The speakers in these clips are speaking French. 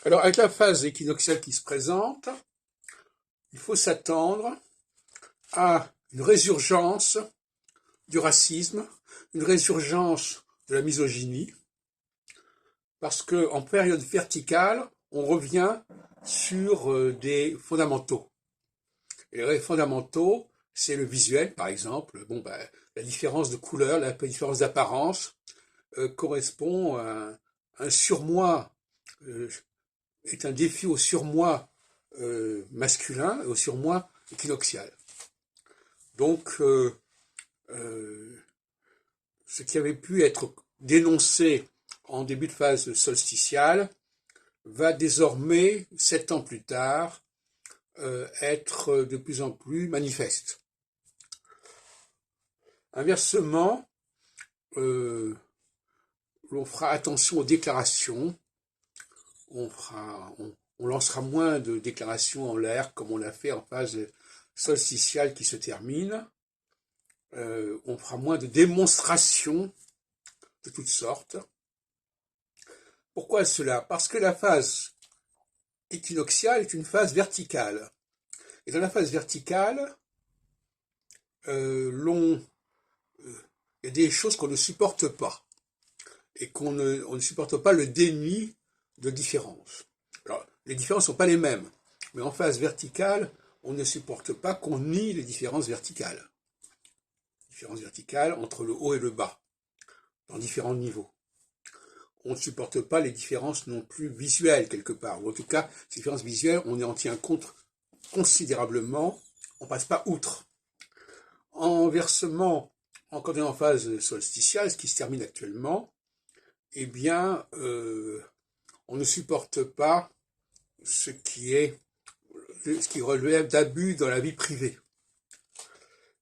Alors, avec la phase équinoxiale qui se présente, il faut s'attendre à une résurgence du racisme, une résurgence de la misogynie, parce qu'en période verticale, on revient sur des fondamentaux. Et les fondamentaux, c'est le visuel, par exemple. Bon, ben, la différence de couleur, la différence d'apparence correspond à un surmoi, euh, est un défi au surmoi masculin et au surmoi équinoxial. Donc, euh, ce qui avait pu être dénoncé en début de phase solsticiale va désormais, 7 ans plus tard, être de plus en plus manifeste. Inversement, l'on fera attention aux déclarations, on lancera moins de déclarations en l'air comme on l'a fait en phase solsticiale qui se termine, on fera moins de démonstrations de toutes sortes. Pourquoi cela? Parce que la phase équinoxiale est une phase verticale. Et dans la phase verticale, il y a des choses qu'on ne supporte pas. Et on ne supporte pas le déni de différence. Alors, les différences ne sont pas les mêmes. Mais en phase verticale, on ne supporte pas qu'on nie les différences verticales. Différences verticales entre le haut et le bas, dans différents niveaux. On ne supporte pas les différences non plus visuelles quelque part. Ou en tout cas, ces différences visuelles, on en tient compte considérablement, on ne passe pas outre. Inversement, quand on est en phase solsticiale, ce qui se termine actuellement, eh bien, on ne supporte pas ce qui relève d'abus dans la vie privée.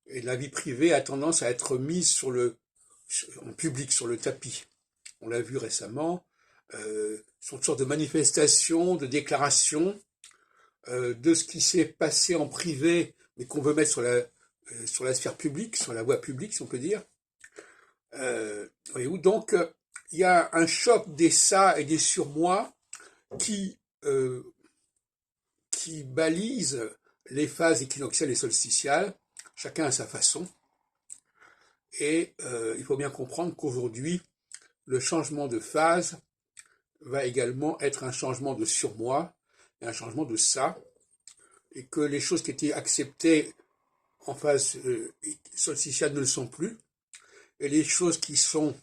Et la vie privée a tendance à être mise en public, sur le tapis. On l'a vu récemment, sur toutes sortes de manifestations, de déclarations, de ce qui s'est passé en privé, mais qu'on veut mettre sur la sphère publique, sur la voie publique, si on peut dire. Voyez-vous, donc, il y a un choc des ça et des surmoi qui balise les phases équinoxiales et solsticiales, chacun à sa façon. Et il faut bien comprendre qu'aujourd'hui, le changement de phase va également être un changement de surmoi et un changement de ça, et que les choses qui étaient acceptées en phase solsticiale ne le sont plus, et les choses qui sont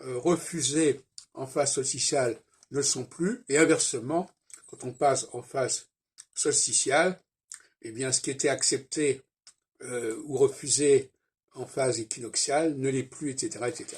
refusées en phase solsticiale ne le sont plus, et inversement, quand on passe en phase solsticiale, eh bien, ce qui était accepté ou refusé en phase équinoxiale ne l'est plus, etc., etc.